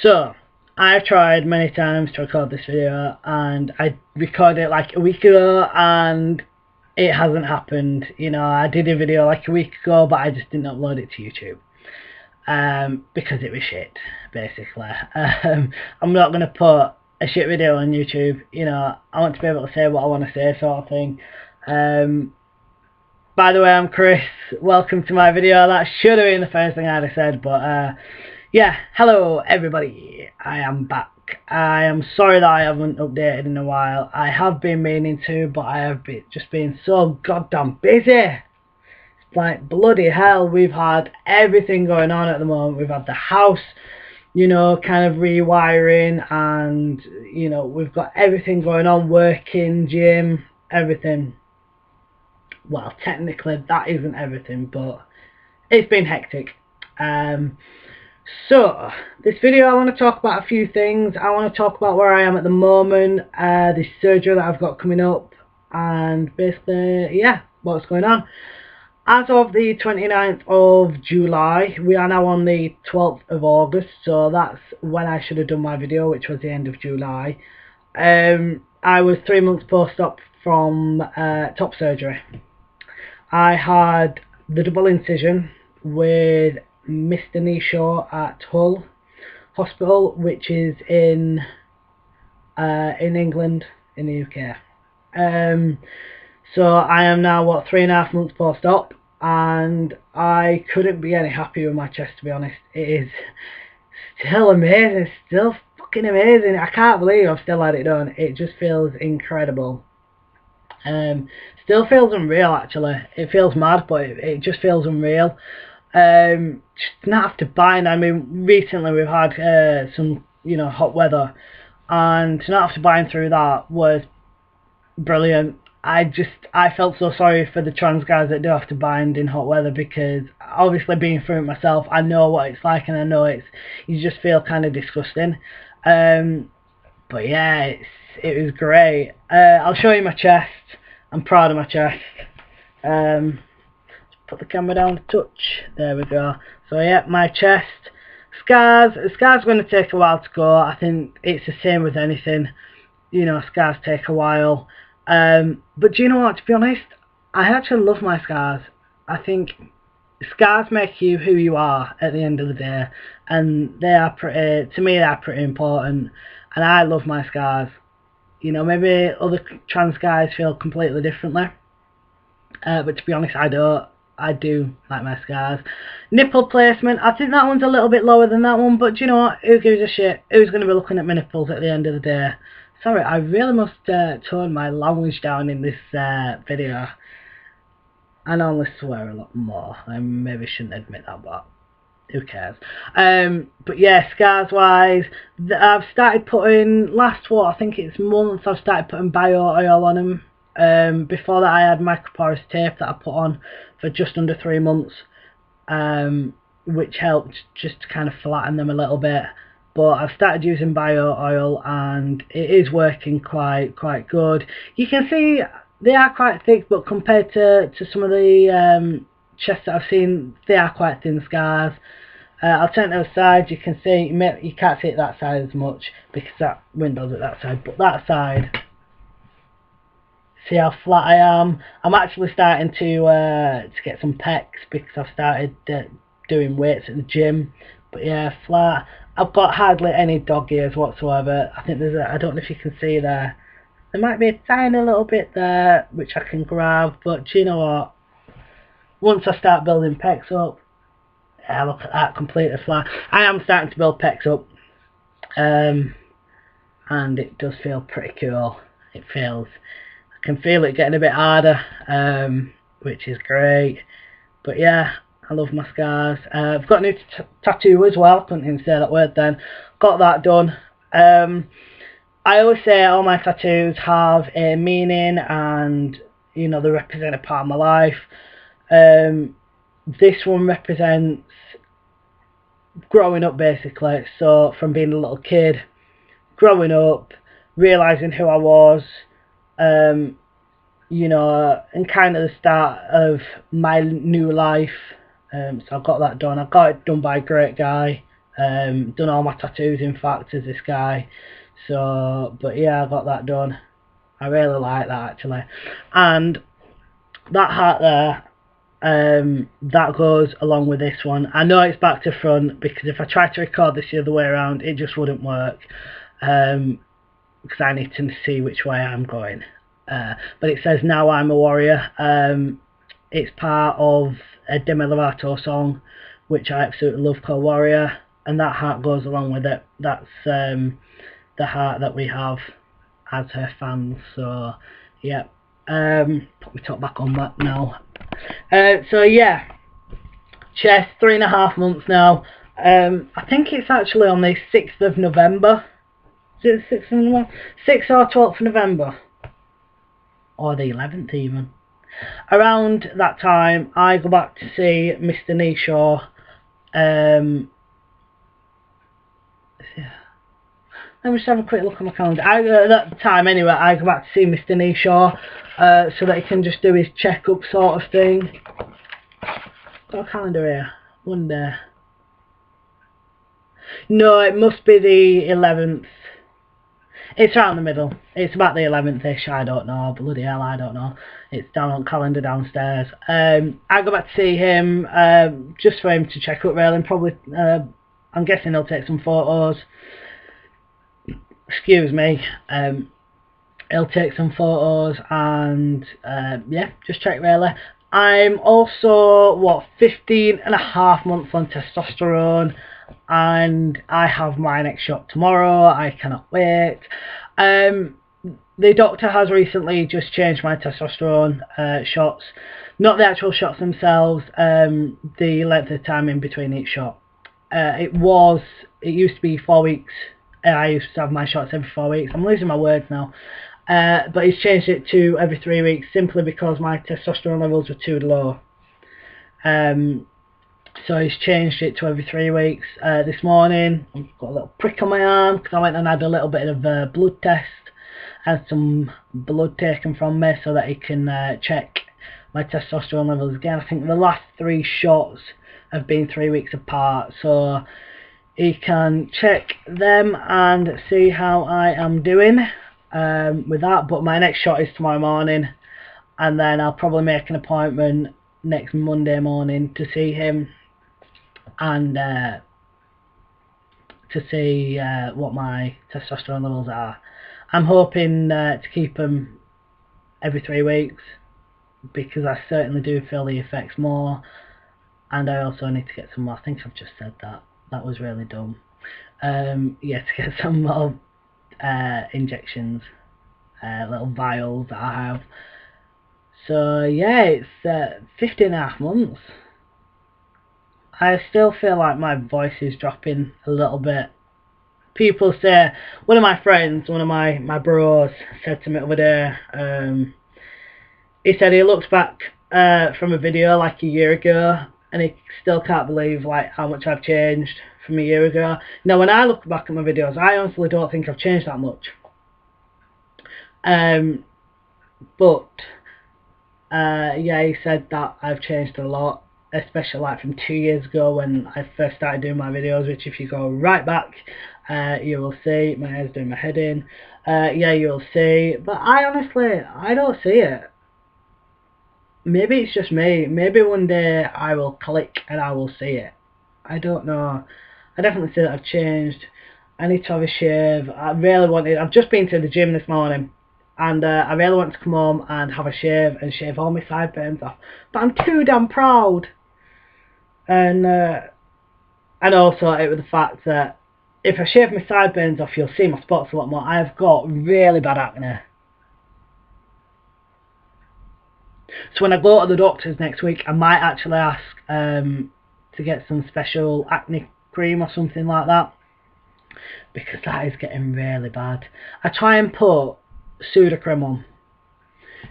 So, I've tried many times to record this video, and I recorded it like a week ago and it hasn't happened. You know, I did a video like a week ago, but I just didn't upload it to YouTube. Because it was shit, basically. I'm not going to put a shit video on YouTube. You know, I want to be able to say what I want to say, sort of thing. By the way, I'm Chris. Welcome to my video. That should have been the first thing I'd have said, but yeah, hello everybody. I am back. I am sorry that I haven't updated in a while. I have been meaning to, but I have just been so goddamn busy. Like bloody hell, we've had everything going on at the moment. We've had the house, you know, kind of rewiring, and you know, we've got everything going on, working, gym, everything. Well, technically that isn't everything, but it's been hectic. So this video I want to talk about a few things. I want to talk about where I am at the moment, this surgery that I've got coming up, and basically, yeah, what's going on. As of the 29th of July, we are now on the 12th of August, so that's when I should have done my video, which was the end of July. I was 3 months post-op from top surgery. I had the double incision with Mr. Nishaw at Hull Hospital, which is in England, in the UK. So I am now, what, 3.5 months post-op, and I couldn't be any happier with my chest, to be honest. It is still amazing, still fucking amazing. I can't believe I've still had it done. It just feels incredible. Still feels unreal, actually. It feels mad, but it just feels unreal. Just not have to bind. I mean, recently we've had some, you know, hot weather, and to not have to bind through that was brilliant. I felt so sorry for the trans guys that do have to bind in hot weather, because obviously being through it myself, I know what it's like, and I know you just feel kind of disgusting. But yeah, it was great. I'll show you my chest. I'm proud of my chest. Put the camera down a touch. There we go. So yeah, my chest. Scars are going to take a while to go. I think it's the same with anything. You know, scars take a while. But do you know what, to be honest, I actually love my scars. I think scars make you who you are at the end of the day, and they are pretty, to me, they're pretty important, and I love my scars. You know, maybe other trans guys feel completely differently, but to be honest, I don't. I do like my scars. Nipple placement, I think that one's a little bit lower than that one, but do you know what, who gives a shit? Who's going to be looking at my nipples at the end of the day? Sorry, I really must tone my language down in this video. I normally swear a lot more. I maybe shouldn't admit that, but who cares? But yeah, scars wise, I've started putting, I think it's months, I've started putting bio oil on them. Before that I had microporous tape that I put on for just under 3 months, which helped just to kind of flatten them a little bit. But I've started using bio oil, and it is working quite good. You can see they are quite thick, but compared to some of the chests that I've seen, they are quite thin scars. I'll turn to the side. You can see, you can't see it that side as much because that window's at that side, but that side, see how flat I am. I'm actually starting to get some pecs because I've started doing weights at the gym. But yeah, flat. I've got hardly any dog ears whatsoever. I think there's I don't know if you can see there. There might be a tiny little bit there which I can grab, but do you know what? Once I start building pecs up, yeah, look at that, completely flat. I am starting to build pecs up, and it does feel pretty cool. It feels, I can feel it getting a bit harder, which is great. But yeah, I love my scars. I've got a new tattoo as well. Couldn't even say that word then. Got that done. I always say all my tattoos have a meaning, and you know, they represent a part of my life. This one represents growing up, basically. So from being a little kid, growing up, realising who I was, you know, and kind of the start of my new life. So I got that done. I got it done by a great guy. Done all my tattoos in fact as this guy. So, but yeah, I got that done. I really like that actually. And that hat there, that goes along with this one. I know it's back to front because if I tried to record this the other way around, it just wouldn't work. Because I need to see which way I'm going. But it says "Now I'm a Warrior." It's part of a Demi Lovato song, which I absolutely love, called "Warrior," and that hat goes along with it. That's the hat that we have as her fans. So yeah, put my top back on that now. So yeah, chest 3.5 months now. I think it's actually on the 6th of November. Is it the 6th of November? 6th or 12th of November? Or the 11th even. Around that time, I go back to see Mr. Neeshaw. Let me just have a quick look on my calendar. At that time anyway, I go back to see Mr. Neeshaw so that he can just do his check-up sort of thing. Got a calendar here. One day. No, it must be the 11th. It's around the middle. It's about the 11th-ish, I don't know. Bloody hell, I don't know. It's down on calendar downstairs. I go back to see him just for him to check up really, and probably, I'm guessing he'll take some photos. Excuse me. He'll take some photos and, yeah, just check really. I'm also, 15.5 months on testosterone, and I have my next shot tomorrow. I cannot wait. The doctor has recently just changed my testosterone shots, not the actual shots themselves, the length of time in between each shot. It used to be 4 weeks. I used to have my shots every 4 weeks. I'm losing my words now. But he's changed it to every 3 weeks simply because my testosterone levels were too low. So he's changed it to every 3 weeks. This morning I've got a little prick on my arm because I went and had a little bit of a blood test. Had some blood taken from me so that he can check my testosterone levels again. I think the last 3 shots have been 3 weeks apart, so he can check them and see how I am doing with that. But my next shot is tomorrow morning, and then I'll probably make an appointment next Monday morning to see him and to see what my testosterone levels are. I'm hoping to keep them every 3 weeks because I certainly do feel the effects more, and I also need to get some more. I think I've just said that. That was really dumb. Yeah, to get some more injections, little vials that I have. So yeah, it's 15.5 months. I still feel like my voice is dropping a little bit. People say, one of my friends, one of my bros said to me the other day, he said he looks back from a video like a year ago and he still can't believe like how much I've changed from a year ago. Now when I look back at my videos, I honestly don't think I've changed that much. But yeah, he said that I've changed a lot, especially like from 2 years ago when I first started doing my videos, which if you go right back, you will see. My hair's doing my head in. Yeah, you'll see. But I don't see it. Maybe it's just me. Maybe one day I will click and I will see it. I don't know. I definitely see that I've changed. I need to have a shave. I've just been to the gym this morning, and I really want to come home and have a shave and shave all my sideburns off. But I'm too damn proud. And also it was the fact that if I shave my sideburns off, you'll see my spots a lot more. I've got really bad acne. So when I go to the doctors next week, I might actually ask to get some special acne cream or something like that, because that is getting really bad. I try and put Sudocrem on.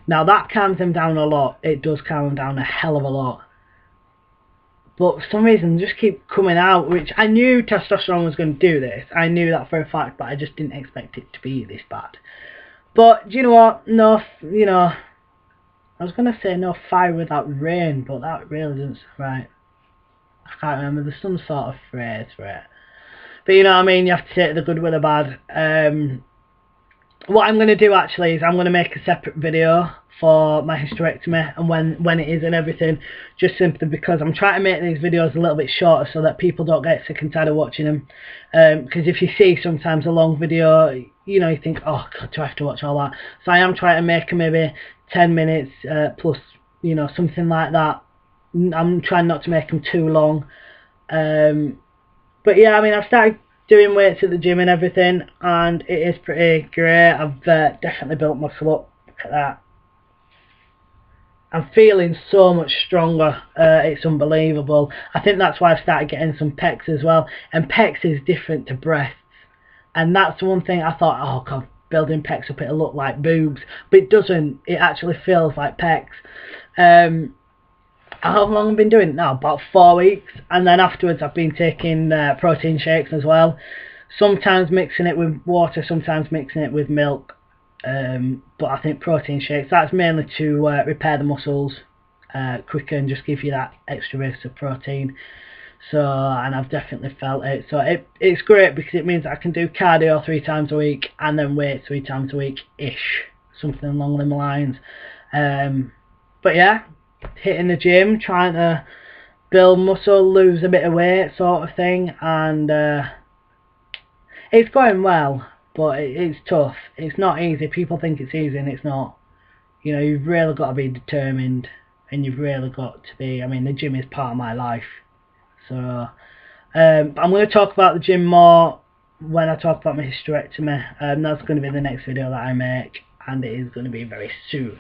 Now that calms them down a lot. It does calm them down a hell of a lot. But for some reason they just keep coming out, which I knew testosterone was going to do this. I knew that for a fact, but I just didn't expect it to be this bad. But do you know what? No, you know, I was going to say no fire without rain, but that really doesn't sound right. I can't remember. There's some sort of phrase for it. But you know what I mean, you have to take the good with the bad. What I'm going to do actually is I'm going to make a separate video for my hysterectomy and when it is and everything, just simply because I'm trying to make these videos a little bit shorter so that people don't get sick and tired of watching them. Because if you see sometimes a long video, you know, you think, oh god, do I have to watch all that? So I am trying to make maybe 10 minutes plus, you know, something like that. I'm trying not to make them too long. But yeah, I mean, I've started doing weights at the gym and everything, and it is pretty great. I've definitely built muscle up. Look at that. I'm feeling so much stronger. It's unbelievable. I think that's why I've started getting some pecs as well. And pecs is different to breasts. And that's one thing I thought, oh god, building pecs up, it'll look like boobs. But it doesn't. It actually feels like pecs. How long have I been doing it now? About 4 weeks. And then afterwards I've been taking protein shakes as well. Sometimes mixing it with water, sometimes mixing it with milk. But I think protein shakes, that's mainly to repair the muscles quicker and just give you that extra boost of protein. So, and I've definitely felt it. So it's great because it means I can do cardio 3 times a week and then weights 3 times a week-ish. Something along them lines. But yeah, hitting the gym, trying to build muscle, lose a bit of weight sort of thing. And it's going well. But it's tough. It's not easy. People think it's easy and it's not. You know, you've really got to be determined and you've really got to be, I mean, the gym is part of my life. So, I'm going to talk about the gym more when I talk about my hysterectomy. That's going to be the next video that I make, and it is going to be very soon.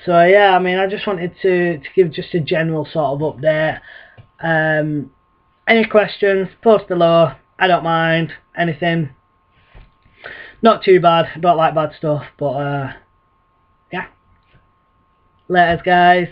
So yeah, I mean, I just wanted to give just a general sort of update. Any questions, post below. I don't mind anything. Not too bad. I don't like bad stuff, but yeah. Laters, guys.